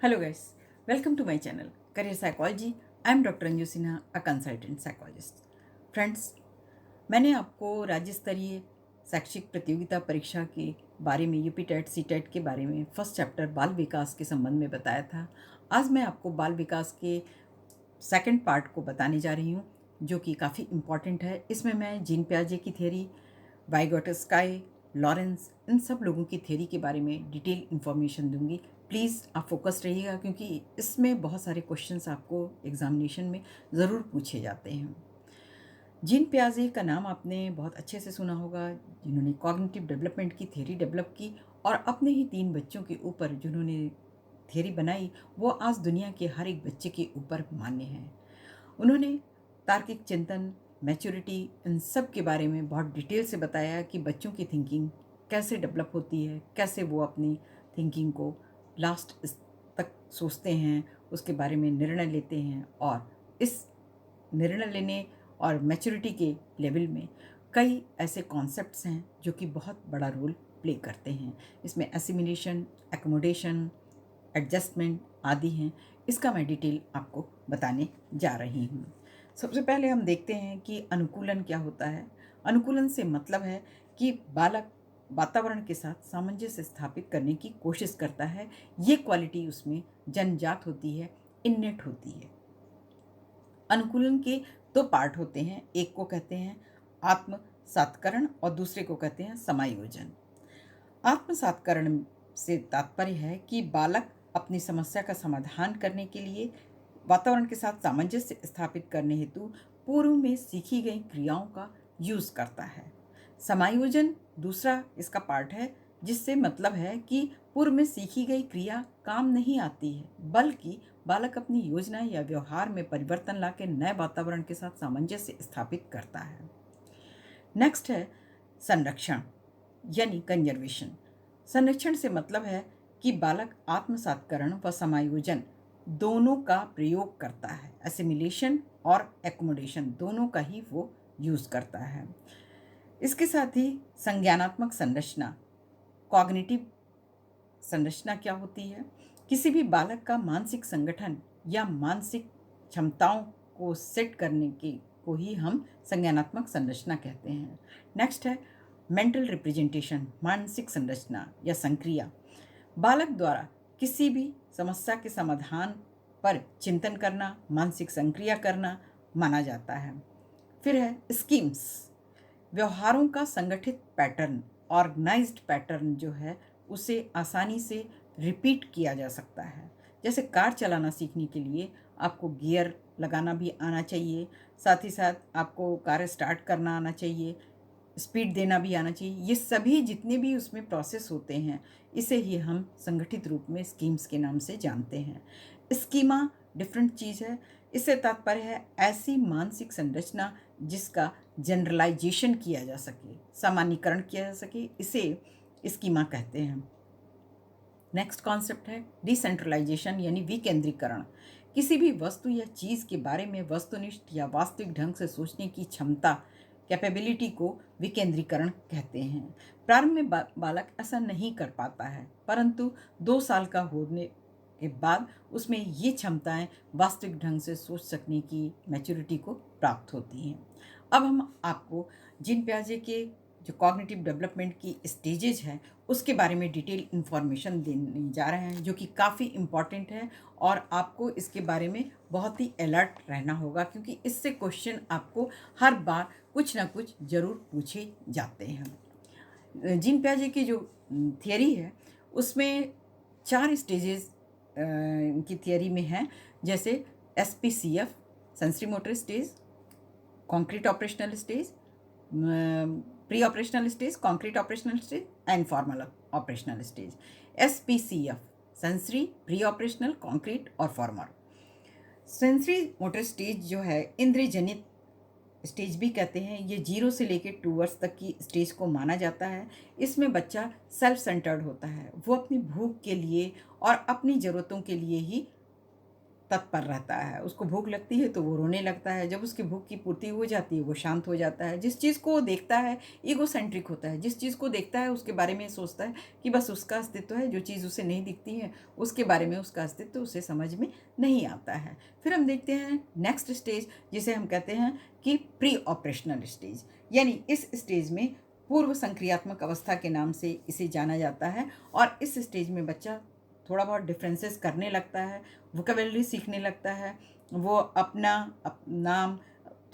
Hello guys, welcome to my channel Career Psychology. I am Dr. Anju Sinha, a consultant psychologist. Friends, मैंने आपको राज्य स्तरीय शैक्षिक प्रतियोगिता परीक्षा के बारे में यूपी टेट सी टेट के बारे में फर्स्ट चैप्टर बाल विकास के संबंध में बताया था। आज मैं आपको बाल विकास के सेकंड पार्ट को बताने जा रही हूँ, जो कि काफ़ी इम्पॉर्टेंट है। इसमें मैं जीन पियाजे की थ्योरी, वाइगोटस्काई, लॉरेंस, इन सब लोगों की थ्योरी के बारे में डिटेल इन्फॉर्मेशन दूंगी। प्लीज़ आप फोकस्ड रहिएगा, क्योंकि इसमें बहुत सारे क्वेश्चंस आपको एग्जामिनेशन में ज़रूर पूछे जाते हैं। जीन पियाजे का नाम आपने बहुत अच्छे से सुना होगा, जिन्होंने कॉग्निटिव डेवलपमेंट की थ्योरी डेवलप की और अपने ही 3 बच्चों के ऊपर जिन्होंने थ्योरी बनाई, वो आज दुनिया के हर एक बच्चे के ऊपर मान्य है। उन्होंने तार्किक चिंतन, मैच्योरिटी, इन सब के बारे में बहुत डिटेल से बताया कि बच्चों की थिंकिंग कैसे डेवलप होती है, कैसे वो अपनी थिंकिंग को लास्ट तक सोचते हैं, उसके बारे में निर्णय लेते हैं। और इस निर्णय लेने और मैच्योरिटी के लेवल में कई ऐसे कॉन्सेप्ट्स हैं जो कि बहुत बड़ा रोल प्ले करते हैं। इसमें एसिमिलेशन, एकोमोडेशन, एडजस्टमेंट आदि हैं। इसका मैं डिटेल आपको बताने जा रही हूँ। सबसे पहले हम देखते हैं कि अनुकूलन क्या होता है। अनुकूलन से मतलब है कि बालक वातावरण के साथ सामंजस्य स्थापित करने की कोशिश करता है। ये क्वालिटी उसमें जन्मजात होती है, इन्नेट होती है। अनुकूलन के 2 पार्ट होते हैं, एक को कहते हैं आत्मसात्करण और दूसरे को कहते हैं समायोजन। आत्मसात्करण से तात्पर्य है कि बालक अपनी समस्या का समाधान करने के लिए वातावरण के साथ सामंजस्य स्थापित करने हेतु पूर्व में सीखी गई क्रियाओं का यूज करता है। समायोजन दूसरा इसका पार्ट है, जिससे मतलब है कि पूर्व में सीखी गई क्रिया काम नहीं आती है, बल्कि बालक अपनी योजना या व्यवहार में परिवर्तन लाकर नए वातावरण के साथ सामंजस्य स्थापित करता है। नेक्स्ट है संरक्षण यानी कंजर्वेशन। संरक्षण से मतलब है कि बालक आत्मसात्करण व समायोजन दोनों का प्रयोग करता है। एसिमिलेशन और एकोमोडेशन दोनों का ही वो यूज करता है। इसके साथ ही संज्ञानात्मक संरचना, कॉग्निटिव संरचना क्या होती है? किसी भी बालक का मानसिक संगठन या मानसिक क्षमताओं को सेट करने के को ही हम संज्ञानात्मक संरचना कहते हैं। नेक्स्ट है मेंटल रिप्रेजेंटेशन, मानसिक संरचना या संक्रिया। बालक द्वारा किसी भी समस्या के समाधान पर चिंतन करना, मानसिक संक्रिया करना माना जाता है। फिर है स्कीम्स, व्यवहारों का संगठित पैटर्न, ऑर्गेनाइज्ड पैटर्न जो है उसे आसानी से रिपीट किया जा सकता है। जैसे कार चलाना सीखने के लिए आपको गियर लगाना भी आना चाहिए, साथ ही साथ आपको कार स्टार्ट करना आना चाहिए, स्पीड देना भी आना चाहिए। ये सभी जितने भी उसमें प्रोसेस होते हैं, इसे ही हम संगठित रूप में स्कीम्स के नाम से जानते हैं। स्कीमा डिफरेंट चीज़ है। इससे तात्पर्य है ऐसी मानसिक संरचना जिसका जनरलाइजेशन किया जा सके, सामान्यीकरण किया जा सके, इसे स्कीमा कहते हैं। नेक्स्ट कॉन्सेप्ट है डिसेंट्रलाइजेशन यानी विकेंद्रीकरण। किसी भी वस्तु या चीज़ के बारे में वस्तुनिष्ठ या वास्तविक ढंग से सोचने की क्षमता, कैपेबिलिटी को विकेंद्रीकरण कहते हैं। प्रारंभ में बालक ऐसा नहीं कर पाता है, परंतु 2 साल का होने के बाद उसमें ये क्षमताएं वास्तविक ढंग से सोच सकने की मैच्योरिटी को प्राप्त होती हैं। अब हम आपको जीन पियाजे के जो कॉग्निटिव डेवलपमेंट की स्टेजेज हैं उसके बारे में डिटेल इन्फॉर्मेशन देने जा रहे हैं, जो कि काफ़ी इम्पॉर्टेंट है और आपको इसके बारे में बहुत ही अलर्ट रहना होगा, क्योंकि इससे क्वेश्चन आपको हर बार कुछ ना कुछ ज़रूर पूछे जाते हैं। जीन पियाजे की जो थियरी है उसमें 4 स्टेजेस की थियरी में है, जैसे SPCF, sensory motor stage, concrete operational stage, pre operational stage, concrete operational stage and formal operational stage. SPCF sensory, pre operational, concrete और फॉर्मल। सेंसरी मोटर स्टेज जो है इंद्रिय जनित स्टेज भी कहते हैं। ये 0 से लेकर 2 वर्ष तक की स्टेज को माना जाता है। इसमें बच्चा सेल्फ सेंटर्ड होता है, वो अपनी भूख के लिए और अपनी ज़रूरतों के लिए ही तत्पर रहता है। उसको भूख लगती है तो वो रोने लगता है, जब उसकी भूख की पूर्ति हो जाती है वो शांत हो जाता है। जिस चीज़ को वो देखता है ईगोसेंट्रिक होता है, जिस चीज़ को देखता है उसके बारे में सोचता है कि बस उसका अस्तित्व है, जो चीज़ उसे नहीं दिखती है उसके बारे में उसका अस्तित्व उसे समझ में नहीं आता है। फिर हम देखते हैं नेक्स्ट स्टेज, जिसे हम कहते हैं कि प्री ऑपरेशनल स्टेज, यानी इस स्टेज में पूर्व संक्रियात्मक अवस्था के नाम से इसे जाना जाता है। और इस स्टेज में बच्चा थोड़ा बहुत डिफरेंसेस करने लगता है, वोकेबलरी सीखने लगता है, वो अपना नाम,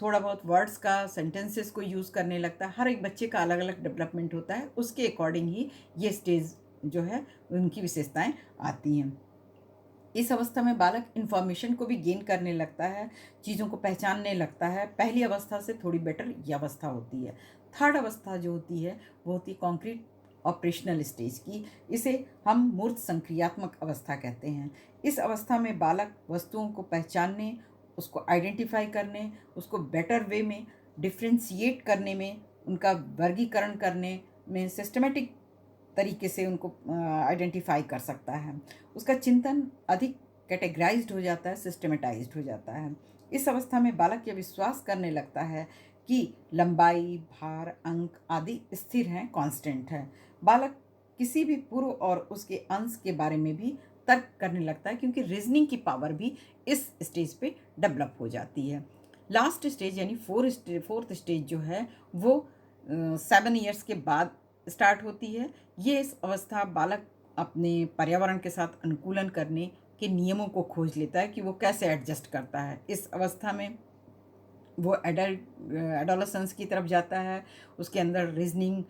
थोड़ा बहुत वर्ड्स का, सेंटेंसेस को यूज़ करने लगता है। हर एक बच्चे का अलग अलग डेवलपमेंट होता है, उसके अकॉर्डिंग ही ये स्टेज जो है उनकी विशेषताएं आती हैं। इस अवस्था में बालक इन्फॉर्मेशन को भी गेन करने लगता है, चीज़ों को पहचानने लगता है। पहली अवस्था से थोड़ी बेटर ये अवस्था होती है। थर्ड अवस्था जो होती है वो होती है कॉन्क्रीट ऑपरेशनल स्टेज की। इसे हम मूर्त संक्रियात्मक अवस्था कहते हैं। इस अवस्था में बालक वस्तुओं को पहचानने, उसको आइडेंटिफाई करने, उसको बेटर वे में डिफ्रेंशिएट करने में, उनका वर्गीकरण करने में, सिस्टमेटिक तरीके से उनको आइडेंटिफाई कर सकता है। उसका चिंतन अधिक कैटेगराइज्ड हो जाता है, सिस्टमेटाइज्ड हो जाता है। इस अवस्था में बालक यह विश्वास करने लगता है कि लंबाई, भार, अंक आदि स्थिर हैं, कांस्टेंट है। बालक किसी भी पूर्व और उसके अंश के बारे में भी तर्क करने लगता है, क्योंकि रीजनिंग की पावर भी इस स्टेज पे डेवलप हो जाती है। लास्ट स्टेज यानी फोर्थ स्टेज जो है वो 7 ईयर्स के बाद स्टार्ट होती है। ये इस अवस्था बालक अपने पर्यावरण के साथ अनुकूलन करने के नियमों को खोज लेता है कि वो कैसे एडजस्ट करता है। इस अवस्था में वो एडोलेसेंस की तरफ जाता है। उसके अंदर रीजनिंग,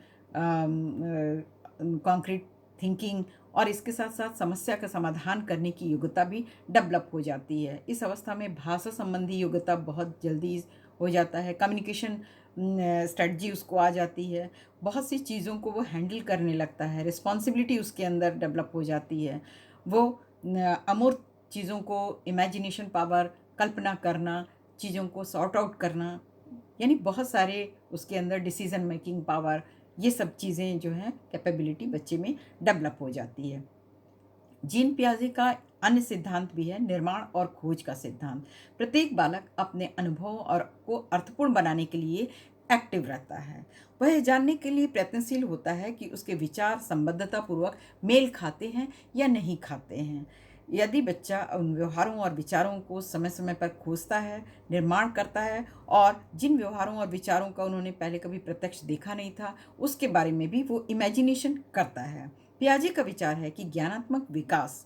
कॉन्क्रीट थिंकिंग और इसके साथ साथ समस्या का समाधान करने की योग्यता भी डेवलप हो जाती है। इस अवस्था में भाषा संबंधी योग्यता बहुत जल्दी हो जाता है। कम्युनिकेशन स्ट्रेटजी उसको आ जाती है। बहुत सी चीज़ों को वो हैंडल करने लगता है। रिस्पॉन्सिबिलिटी उसके अंदर डेवलप हो जाती है। वो अमूर्त चीज़ों को, इमेजिनेशन पावर, कल्पना करना, चीज़ों को सॉर्ट आउट करना, यानी बहुत सारे उसके अंदर डिसीजन मेकिंग पावर, ये सब चीज़ें जो हैं कैपेबिलिटी बच्चे में डेवलप हो जाती है। जीन पियाजे का अन्य सिद्धांत भी है निर्माण और खोज का सिद्धांत। प्रत्येक बालक अपने अनुभवों और को अर्थपूर्ण बनाने के लिए एक्टिव रहता है। वह यह जानने के लिए प्रयत्नशील होता है कि उसके विचार संबद्धता पूर्वक मेल खाते हैं या नहीं खाते हैं। यदि बच्चा उन व्यवहारों और विचारों को समय समय पर खोजता है, निर्माण करता है और जिन व्यवहारों और विचारों का उन्होंने पहले कभी प्रत्यक्ष देखा नहीं था उसके बारे में भी वो इमेजिनेशन करता है। पियाजे का विचार है कि ज्ञानात्मक विकास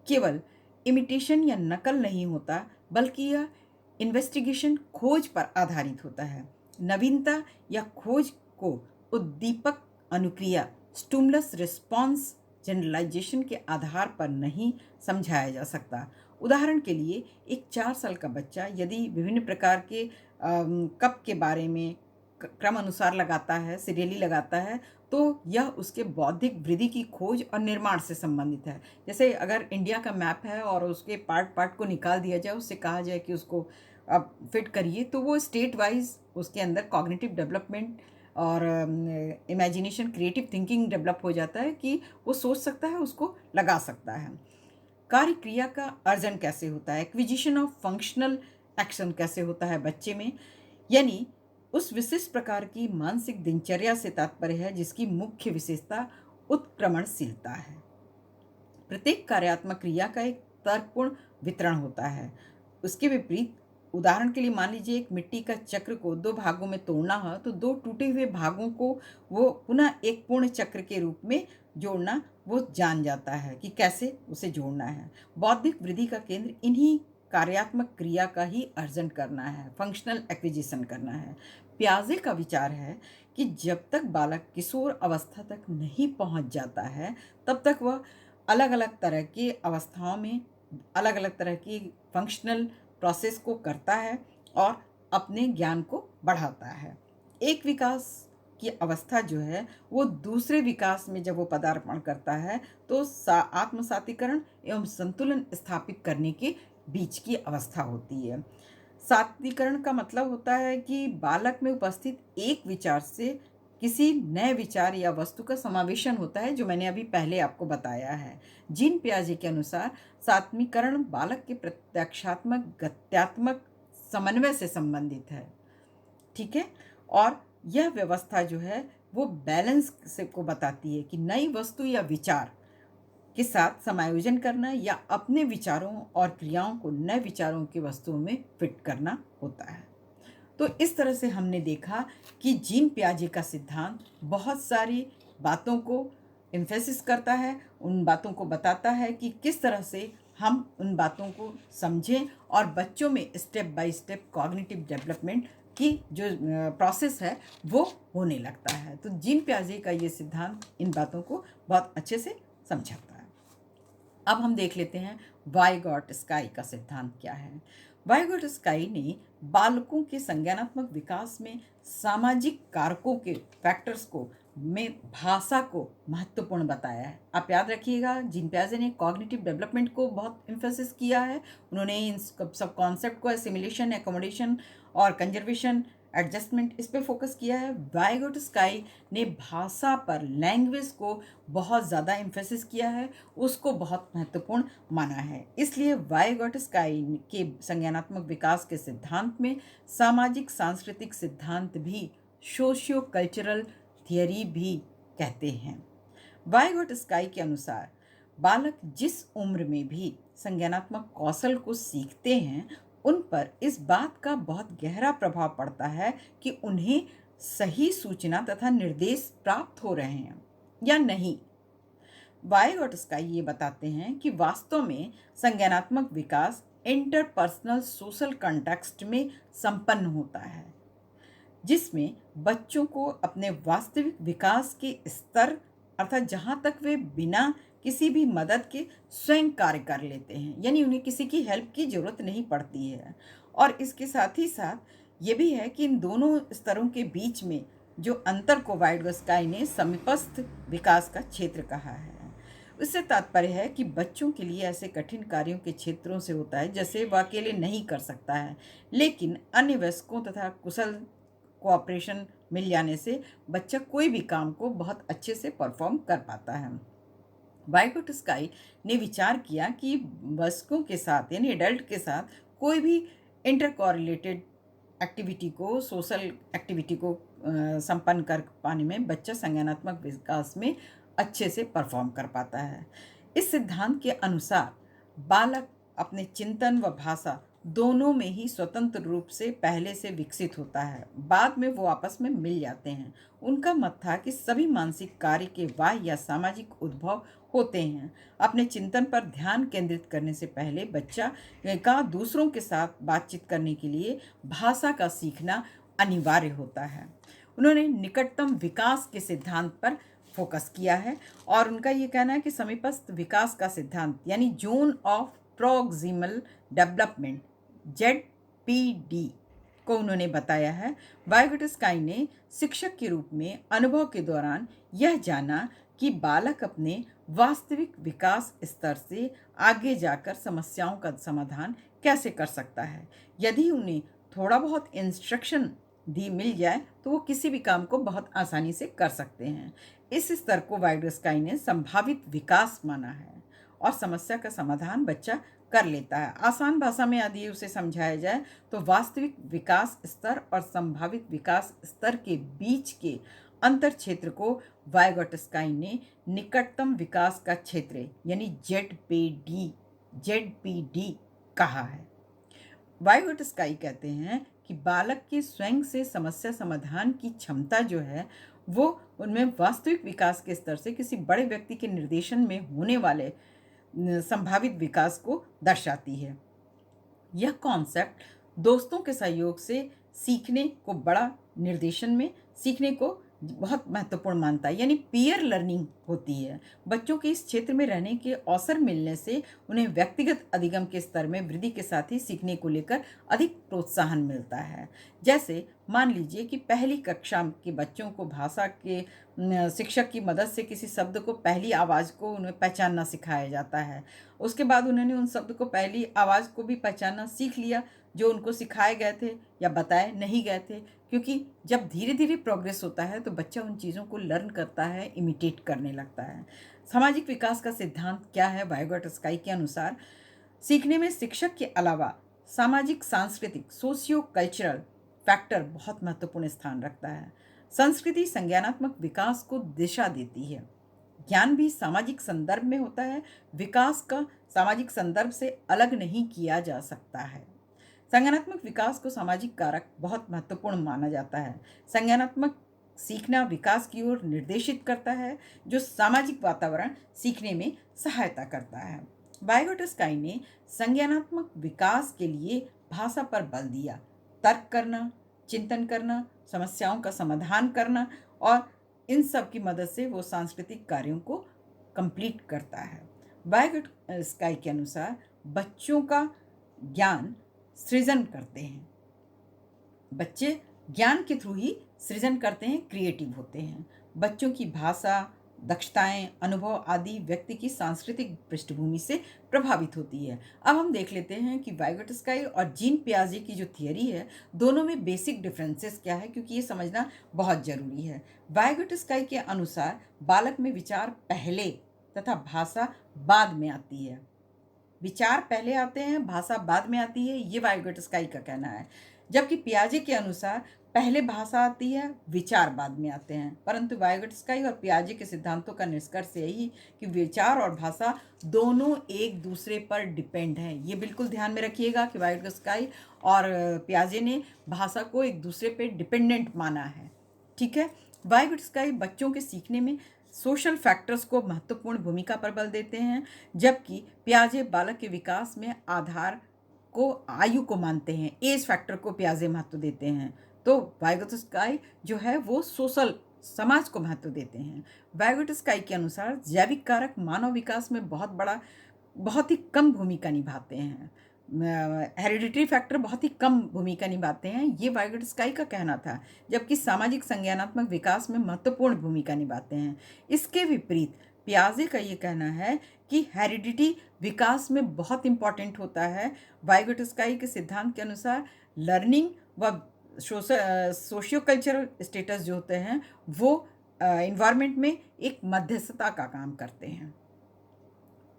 केवल इमिटेशन या नकल नहीं होता, बल्कि यह इन्वेस्टिगेशन, खोज पर आधारित होता है। नवीनता या खोज को उद्दीपक अनुक्रिया, स्टिमुलस रिस्पॉन्स जनरलाइजेशन के आधार पर नहीं समझाया जा सकता। उदाहरण के लिए एक 4 साल का बच्चा यदि विभिन्न प्रकार के कप के बारे में क्रम अनुसार लगाता है, सीरियली लगाता है, तो यह उसके बौद्धिक वृद्धि की खोज और निर्माण से संबंधित है। जैसे अगर इंडिया का मैप है और उसके पार्ट पार्ट को निकाल दिया जाए, उससे कहा जाए कि उसको अब फिट करिए, तो वो स्टेट वाइज उसके अंदर कॉग्निटिव डेवलपमेंट और इमेजिनेशन, क्रिएटिव थिंकिंग डेवलप हो जाता है कि वो सोच सकता है, उसको लगा सकता है। कार्य क्रिया का अर्जन कैसे होता है, एक्विजिशन ऑफ फंक्शनल एक्शन कैसे होता है बच्चे में, यानी उस विशिष्ट प्रकार की मानसिक दिनचर्या से तात्पर्य है जिसकी मुख्य विशेषता उत्क्रमणशीलता है। प्रत्येक कार्यात्मक क्रिया का एक तर्कपूर्ण वितरण होता है। उसके विपरीत, उदाहरण के लिए मान लीजिए एक मिट्टी का चक्र को 2 भागों में तोड़ना है, तो 2 टूटे हुए भागों को वो पुनः एक पूर्ण चक्र के रूप में जोड़ना वो जान जाता है कि कैसे उसे जोड़ना है। बौद्धिक वृद्धि का केंद्र इन्हीं कार्यात्मक क्रिया का ही अर्जन करना है, फंक्शनल एक्विजिशन करना है। पियाजे का विचार है कि जब तक बालक किशोर अवस्था तक नहीं पहुंच जाता है, तब तक वह अलग अलग तरह की अवस्थाओं में अलग अलग तरह की फंक्शनल प्रोसेस को करता है और अपने ज्ञान को बढ़ाता है। एक विकास की अवस्था जो है वो दूसरे विकास में जब वो पदार्पण करता है तो आत्मसातीकरण एवं संतुलन स्थापित करने के बीच की अवस्था होती है। सातीकरण का मतलब होता है कि बालक में उपस्थित एक विचार से किसी नए विचार या वस्तु का समावेशन होता है, जो मैंने अभी पहले आपको बताया है। जीन पियाजे के अनुसार सात्मीकरण बालक के प्रत्यक्षात्मक गत्यात्मक समन्वय से संबंधित है। ठीक है। और यह व्यवस्था जो है वो बैलेंस से को बताती है कि नई वस्तु या विचार के साथ समायोजन करना या अपने विचारों और क्रियाओं को नए विचारों की वस्तुओं में फिट करना होता है। तो इस तरह से हमने देखा कि जीन पियाजे का सिद्धांत बहुत सारी बातों को एम्फेसिस करता है, उन बातों को बताता है कि किस तरह से हम उन बातों को समझें और बच्चों में step by step cognitive development की जो प्रोसेस है वो होने लगता है। तो जीन पियाजे का ये सिद्धांत इन बातों को बहुत अच्छे से समझाता है। अब हम देख लेते हैं वाइगॉट स्काई का सिद्धांत क्या है। वाइगॉट स्काई ने बालकों के संज्ञानात्मक विकास में सामाजिक कारकों के फैक्टर्स को में भाषा को महत्वपूर्ण बताया है। आप याद रखिएगा, जीन पियाजे ने कॉग्निटिव डेवलपमेंट को बहुत एम्फेसिस किया है। उन्होंने इन सब कॉन्सेप्ट को एसिमिलेशन, एकोमोडेशन और कंजर्वेशन, एडजस्टमेंट, इस पे फोकस किया है। वाइगॉट स्काई ने भाषा पर, लैंग्वेज को बहुत ज़्यादा एम्फेसिस किया है, उसको बहुत महत्वपूर्ण माना है। इसलिए वाइगॉट स्काई के संज्ञानात्मक विकास के सिद्धांत में सामाजिक सांस्कृतिक सिद्धांत भी, सोशियो कल्चरल थियरी भी कहते हैं। वाइगॉट स्काई के अनुसार बालक जिस उम्र में भी संज्ञानात्मक कौशल को सीखते हैं, उन पर इस बात का बहुत गहरा प्रभाव पड़ता है कि उन्हें सही सूचना तथा निर्देश प्राप्त हो रहे हैं या नहीं। वाइगॉट स्काई ये बताते हैं कि वास्तव में संज्ञानात्मक विकास इंटरपर्सनल सोशल कॉन्टेक्स्ट में संपन्न होता है, जिसमें बच्चों को अपने वास्तविक विकास के स्तर, अर्थात जहाँ तक वे बिना किसी भी मदद के स्वयं कार्य कर लेते हैं, यानी उन्हें किसी की हेल्प की ज़रूरत नहीं पड़ती है। और इसके साथ ही साथ ये भी है कि इन दोनों स्तरों के बीच में जो अंतर को वाइगॉट स्काई ने समीपस्थ विकास का क्षेत्र कहा है। इससे तात्पर्य है कि बच्चों के लिए ऐसे कठिन कार्यों के क्षेत्रों से होता है जैसे वह अकेले नहीं कर सकता है, लेकिन अन्य वयस्कों तथा कुशल कोऑपरेशन मिल जाने से बच्चा कोई भी काम को बहुत अच्छे से परफॉर्म कर पाता है। वाइगॉट स्काई ने विचार किया कि वयस्कों के साथ यानी एडल्ट के साथ कोई भी इंटरकोरिलेटेड एक्टिविटी को, सोशल एक्टिविटी को संपन्न कर पाने में बच्चा संज्ञानात्मक विकास में अच्छे से परफॉर्म कर पाता है। इस सिद्धांत के अनुसार बालक अपने चिंतन व भाषा दोनों में ही स्वतंत्र रूप से पहले से विकसित होता है, बाद में वो आपस में मिल जाते हैं। उनका मत था कि सभी मानसिक कार्य के बाह्य या सामाजिक उद्भव होते हैं। अपने चिंतन पर ध्यान केंद्रित करने से पहले बच्चा का दूसरों के साथ बातचीत करने के लिए भाषा का सीखना अनिवार्य होता है। उन्होंने निकटतम विकास के सिद्धांत पर फोकस किया है और उनका ये कहना है कि समीपस्थ विकास का सिद्धांत यानी zone of proximal development, ZPD, को उन्होंने बताया है। वाइगॉट स्काई ने शिक्षक के रूप में अनुभव के दौरान यह जाना कि बालक अपने वास्तविक विकास स्तर से आगे जाकर समस्याओं का समाधान कैसे कर सकता है। यदि उन्हें थोड़ा बहुत इंस्ट्रक्शन दी मिल जाए तो वो किसी भी काम को बहुत आसानी से कर सकते हैं। इस स्तर को वाइगॉट स्काई ने संभावित विकास माना है और समस्या का समाधान बच्चा कर लेता है। आसान भाषा में यदि उसे समझाया जाए तो वास्तविक विकास स्तर और संभावित विकास स्तर के बीच के अंतर क्षेत्र को वाइगॉट स्काई ने निकटतम विकास का क्षेत्र यानी ZPD कहा है। वाइगॉट स्काई कहते हैं कि बालक के स्वयं से समस्या समाधान की क्षमता जो है वो उनमें वास्तविक विकास के स्तर से किसी बड़े व्यक्ति के निर्देशन में होने वाले संभावित विकास को दर्शाती है। यह कॉन्सेप्ट दोस्तों के सहयोग से सीखने को बड़ा निर्देशन में सीखने को बहुत महत्वपूर्ण मानता है, यानी पीयर लर्निंग होती है। बच्चों के इस क्षेत्र में रहने के अवसर मिलने से उन्हें व्यक्तिगत अधिगम के स्तर में वृद्धि के साथ ही सीखने को लेकर अधिक प्रोत्साहन मिलता है। जैसे मान लीजिए कि पहली कक्षा के बच्चों को भाषा के शिक्षक की मदद से किसी शब्द को पहली आवाज़ को उन्हें पहचानना सिखाया जाता है। उसके बाद उन्होंने उन शब्द को पहली आवाज़ को भी पहचानना सीख लिया जो उनको सिखाए गए थे या बताए नहीं गए थे, क्योंकि जब धीरे धीरे प्रोग्रेस होता है तो बच्चा उन चीज़ों को लर्न करता है, इमिटेट करने लगता है। सामाजिक विकास का सिद्धांत क्या है? वाइगोटस्काई के अनुसार सीखने में शिक्षक के अलावा सामाजिक, सांस्कृतिक, सोशियो कल्चरल फैक्टर बहुत महत्वपूर्ण स्थान रखता है। संस्कृति संज्ञानात्मक विकास को दिशा देती है। ज्ञान भी सामाजिक संदर्भ में होता है। विकास का सामाजिक संदर्भ से अलग नहीं किया जा सकता है। संज्ञानात्मक विकास को सामाजिक कारक बहुत महत्वपूर्ण माना जाता है। संज्ञानात्मक सीखना विकास की ओर निर्देशित करता है, जो सामाजिक वातावरण सीखने में सहायता करता है। वाइगोटस्काई ने संज्ञानात्मक विकास के लिए भाषा पर बल दिया। तर्क करना, चिंतन करना, समस्याओं का समाधान करना, और इन सब की मदद से वो सांस्कृतिक कार्यों को कंप्लीट करता है। वाइगोटस्काई के अनुसार बच्चों का ज्ञान सृजन करते हैं। बच्चे ज्ञान के थ्रू ही सृजन करते हैं, क्रिएटिव होते हैं। बच्चों की भाषा, दक्षताएं, अनुभव आदि व्यक्ति की सांस्कृतिक पृष्ठभूमि से प्रभावित होती है। अब हम देख लेते हैं कि वाइगोटस्काई और जीन पियाजे की जो थियरी है, दोनों में बेसिक डिफरेंसेस क्या है, क्योंकि ये समझना बहुत जरूरी है। वाइगोटस्काई के अनुसार बालक में विचार पहले तथा भाषा बाद में आती है। विचार पहले आते हैं, भाषा बाद में आती है, ये वाइगोटस्काई का कहना है। जबकि पियाजे के अनुसार पहले भाषा आती है, विचार बाद में आते हैं। परंतु वाइगोटस्काई और पियाजे के सिद्धांतों का निष्कर्ष यही कि विचार और भाषा दोनों एक दूसरे पर डिपेंड हैं। ये बिल्कुल ध्यान में रखिएगा कि वाइगोटस्काई और पियाजे ने भाषा को एक दूसरे पर डिपेंडेंट माना है। ठीक है। वाइगोटस्काई बच्चों के सीखने में सोशल फैक्टर्स को महत्वपूर्ण भूमिका पर बल देते हैं, जबकि पियाजे बालक के विकास में आधार को आयु को मानते हैं। एज फैक्टर को पियाजे महत्व देते हैं, तो वाइगोटस्काई जो है वो सोशल, समाज को महत्व देते हैं। वाइगोटस्काई के अनुसार जैविक कारक मानव विकास में बहुत ही कम भूमिका निभाते हैं। हेरिडिटरी फैक्टर बहुत ही कम भूमिका निभाते हैं, ये वाइगोटस्काई का कहना था। जबकि सामाजिक संज्ञानात्मक विकास में महत्वपूर्ण भूमिका निभाते हैं। इसके विपरीत पियाजे का ये कहना है कि हेरिडिटी विकास में बहुत इंपॉर्टेंट होता है। वाइगोटस्काई के सिद्धांत के अनुसार लर्निंग व सोशियो कल्चरल स्टेटस जो होते हैं वो इन्वायरमेंट में एक मध्यस्थता का काम करते हैं।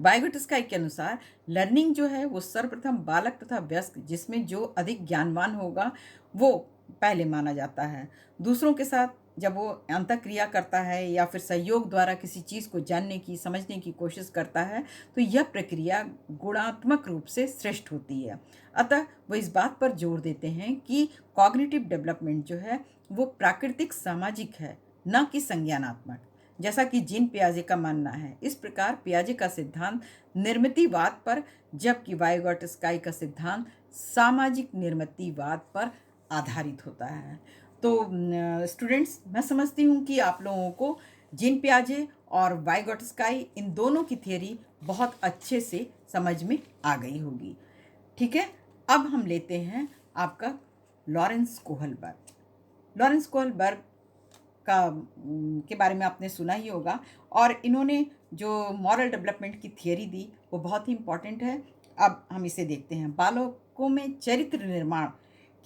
वाइगोटस्काई के अनुसार लर्निंग जो है वो सर्वप्रथम बालक तथा वयस्क, जिसमें जो अधिक ज्ञानवान होगा वो पहले माना जाता है। दूसरों के साथ जब वो अंतःक्रिया करता है या फिर सहयोग द्वारा किसी चीज़ को जानने की, समझने की कोशिश करता है, तो यह प्रक्रिया गुणात्मक रूप से श्रेष्ठ होती है। अतः वो इस बात पर जोर देते हैं कि कॉग्निटिव डेवलपमेंट जो है वो प्राकृतिक सामाजिक है, न कि संज्ञानात्मक, जैसा कि जीन पियाजे का मानना है। इस प्रकार पियाजे का सिद्धांत निर्मितिवाद पर, जबकि वाइगोटस्काई का सिद्धांत सामाजिक निर्मितिवाद पर आधारित होता है। तो स्टूडेंट्स, मैं समझती हूँ कि आप लोगों को जीन पियाजे और वाइगोटस्काई इन दोनों की थियरी बहुत अच्छे से समझ में आ गई होगी। ठीक है। अब हम लेते हैं आपका लॉरेंस कोहलबर्ग। लॉरेंस कोहलबर्ग के बारे में आपने सुना ही होगा, और इन्होंने जो मॉरल डेवलपमेंट की थियरी दी वो बहुत ही इम्पॉर्टेंट है। अब हम इसे देखते हैं। बालकों में चरित्र निर्माण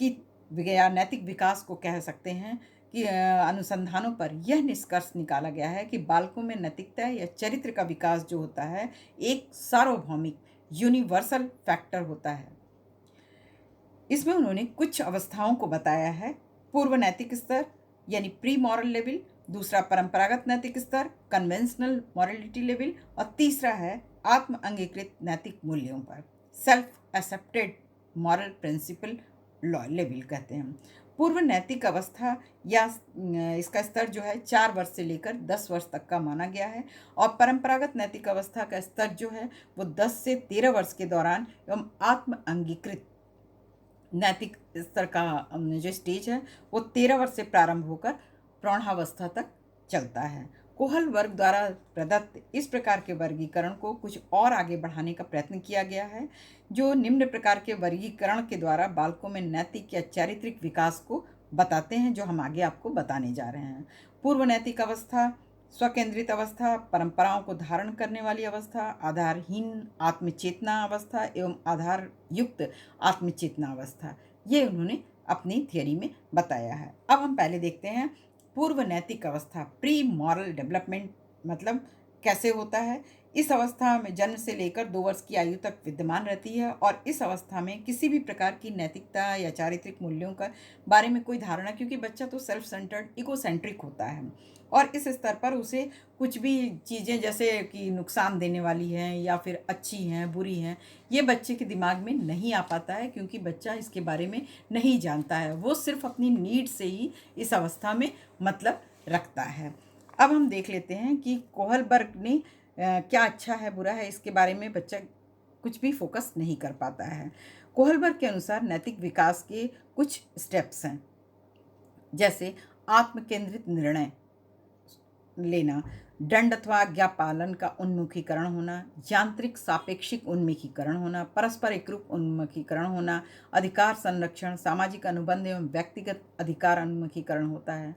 की या नैतिक विकास को कह सकते हैं कि अनुसंधानों पर यह निष्कर्ष निकाला गया है कि बालकों में नैतिकता या चरित्र का विकास जो होता है एक सार्वभौमिक यूनिवर्सल फैक्टर होता है। इसमें उन्होंने कुछ अवस्थाओं को बताया है। पूर्व नैतिक स्तर यानी प्री मॉरल लेवल, दूसरा परंपरागत नैतिक स्तर कन्वेंशनल मॉरलिटी लेवल, और तीसरा है आत्म अंगीकृत नैतिक मूल्यों पर self accepted moral principle level कहते हैं। पूर्व नैतिक अवस्था या इसका स्तर जो है 4 वर्ष से लेकर 10 वर्ष तक का माना गया है, और परंपरागत नैतिक अवस्था का स्तर जो है वो 10 से 13 वर्ष के दौरान एवं आत्म अंगीकृत नैतिक स्तर का जो स्टेज है वो 13 वर्ष से प्रारंभ होकर प्रौढ़ावस्था तक चलता है। कोहलबर्ग द्वारा प्रदत्त इस प्रकार के वर्गीकरण को कुछ और आगे बढ़ाने का प्रयत्न किया गया है, जो निम्न प्रकार के वर्गीकरण के द्वारा बालकों में नैतिक या चारित्रिक विकास को बताते हैं, जो हम आगे आपको बताने जा रहे हैं। पूर्व नैतिक अवस्था स्वकेंद्रित अवस्था, परंपराओं को धारण करने वाली अवस्था, आधारहीन आत्मचेतना अवस्था एवं आधार युक्त आत्मचेतना अवस्था, ये उन्होंने अपनी थियरी में बताया है। अब हम पहले देखते हैं पूर्व नैतिक अवस्था, प्री मॉरल डेवलपमेंट मतलब कैसे होता है। इस अवस्था में जन्म से लेकर 2 वर्ष की आयु तक विद्यमान रहती है और इस अवस्था में किसी भी प्रकार की नैतिकता या चारित्रिक मूल्यों का बारे में कोई धारणा, क्योंकि बच्चा तो सेल्फ सेंटर्ड इगोसेंट्रिक होता है और इस स्तर पर उसे कुछ भी चीज़ें जैसे कि नुकसान देने वाली हैं या फिर अच्छी हैं बुरी हैं, ये बच्चे के दिमाग में नहीं आ पाता है, क्योंकि बच्चा इसके बारे में नहीं जानता है। वो सिर्फ अपनी नीड से ही इस अवस्था में मतलब रखता है। अब हम देख लेते हैं कि कोहलबर्ग ने क्या अच्छा है बुरा है इसके बारे में बच्चा कुछ भी फोकस नहीं कर पाता है। कोहलबर्ग के अनुसार नैतिक विकास के कुछ स्टेप्स हैं, जैसे आत्म केंद्रित निर्णय लेना, दंड अथवा आज्ञा पालन का उन्मुखीकरण होना, यांत्रिक सापेक्षिक उन्मुखीकरण होना, परस्पर एकरूप उन्मुखीकरण होना, अधिकार संरक्षण, सामाजिक अनुबंध एवं व्यक्तिगत अधिकार उन्मुखीकरण होता है।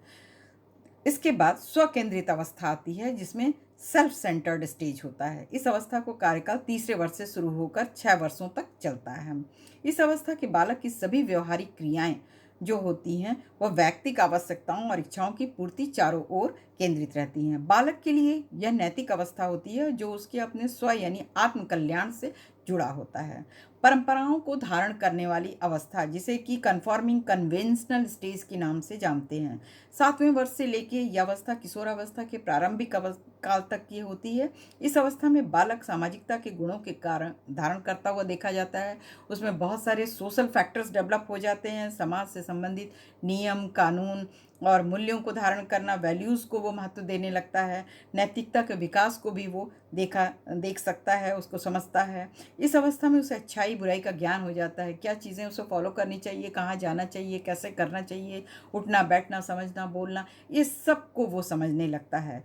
इसके बाद स्वकेंद्रित अवस्था आती है, जिसमें सेल्फ सेंटर्ड स्टेज होता है। इस अवस्था को कार्यकाल तीसरे वर्ष से शुरू होकर 6 वर्षों तक चलता है। इस अवस्था के बालक की सभी व्यवहारिक क्रियाएं जो होती हैं वह व्यक्तिक आवश्यकताओं और इच्छाओं की पूर्ति चारों ओर केंद्रित रहती हैं। बालक के लिए यह नैतिक अवस्था होती है जो उसके अपने स्व यानी आत्म कल्याण से जुड़ा होता है। परंपराओं को धारण करने वाली अवस्था, जिसे कि कन्फॉर्मिंग कन्वेंशनल स्टेज के नाम से जानते हैं, 7वें वर्ष से लेके यह अवस्था किशोरावस्था के प्रारंभिक काल तक की होती है। इस अवस्था में बालक सामाजिकता के गुणों के कारण धारण करता हुआ देखा जाता है। उसमें बहुत सारे सोशल फैक्टर्स डेवलप हो जाते हैं, समाज से संबंधित नियम कानून और मूल्यों को धारण करना, वैल्यूज़ को वो महत्व देने लगता है। नैतिकता के विकास को भी वो देख सकता है, उसको समझता है। इस अवस्था में उसे अच्छाई बुराई का ज्ञान हो जाता है, क्या चीज़ें उसे फॉलो करनी चाहिए, कहाँ जाना चाहिए, कैसे करना चाहिए, उठना बैठना समझना बोलना, ये सब को वो समझने लगता है।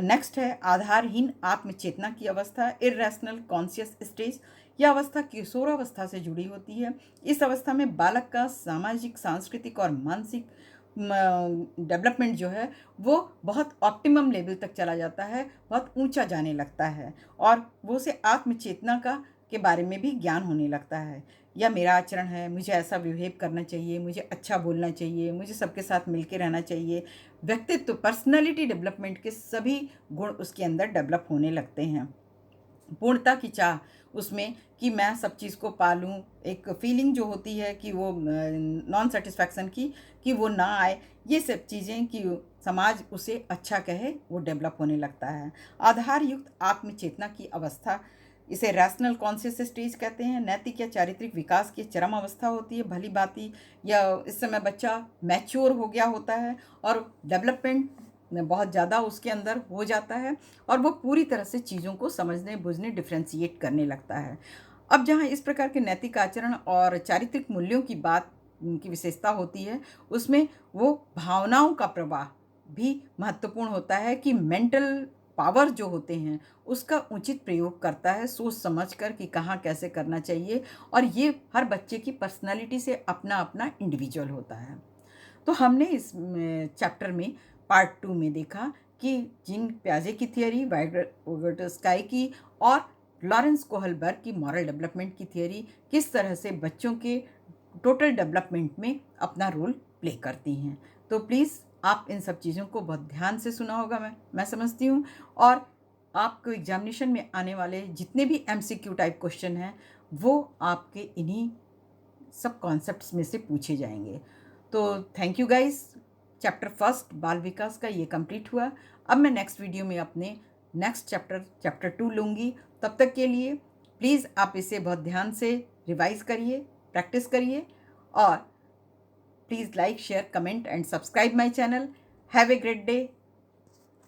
नेक्स्ट है आधारहीन आत्मचेतना की अवस्था, इरेशनल कॉन्शियस स्टेज। यह अवस्था किशोरावस्था से जुड़ी होती है। इस अवस्था में बालक का सामाजिक सांस्कृतिक और मानसिक डेवलपमेंट जो है वो बहुत ऑप्टिमम लेवल तक चला जाता है, बहुत ऊंचा जाने लगता है और वो से आत्मचेतना के बारे में भी ज्ञान होने लगता है। यह मेरा आचरण है, मुझे ऐसा बिहेव करना चाहिए, मुझे अच्छा बोलना चाहिए, मुझे सबके साथ मिलकर रहना चाहिए। व्यक्तित्व पर्सनैलिटी डेवलपमेंट के सभी गुण उसके अंदर डेवलप होने लगते हैं। पूर्णता की चाह उसमें कि मैं सब चीज़ को पालूं, एक फीलिंग जो होती है कि वो नॉन सेटिस्फैक्शन की कि वो ना आए, ये सब चीज़ें कि समाज उसे अच्छा कहे, वो डेवलप होने लगता है। आधार युक्त आत्मचेतना की अवस्था, इसे रैशनल कॉन्शियस स्टेज कहते हैं। नैतिक या चारित्रिक विकास की चरम अवस्था होती है, भली भांति या इस समय बच्चा मैच्योर हो गया होता है और डेवलपमेंट बहुत ज़्यादा उसके अंदर हो जाता है और वो पूरी तरह से चीज़ों को समझने बुझने डिफ्रेंशिएट करने लगता है। अब जहाँ इस प्रकार के नैतिक आचरण और चारित्रिक मूल्यों की बात की विशेषता होती है, उसमें वो भावनाओं का प्रवाह भी महत्वपूर्ण होता है कि मेंटल पावर जो होते हैं उसका उचित प्रयोग करता है, सोच समझ कर कि कहाँ कैसे करना चाहिए, और ये हर बच्चे की पर्सनालिटी से अपना अपना इंडिविजुअल होता है। तो हमने इस चैप्टर में पार्ट 2 में देखा कि जीन पियाजे की थियरी, वाइगोटस्काई की और लॉरेंस कोहलबर्ग की मॉरल डेवलपमेंट की थियरी किस तरह से बच्चों के टोटल डेवलपमेंट में अपना रोल प्ले करती हैं। तो प्लीज़ आप इन सब चीज़ों को बहुत ध्यान से सुना होगा, मैं समझती हूँ, और आपको एग्जामिनेशन में आने वाले जितने भी MCQ टाइप क्वेश्चन हैं वो आपके इन्हीं सब कॉन्सेप्ट्स में से पूछे जाएंगे। तो thank you guys, chapter first बाल विकास का ये कंप्लीट हुआ। अब मैं नेक्स्ट वीडियो में अपने नेक्स्ट चैप्टर 2 लूँगी। तब तक के लिए प्लीज़ आप इसे बहुत ध्यान से रिवाइज करिए, प्रैक्टिस करिए, और please like share comment and subscribe my channel. Have a great day.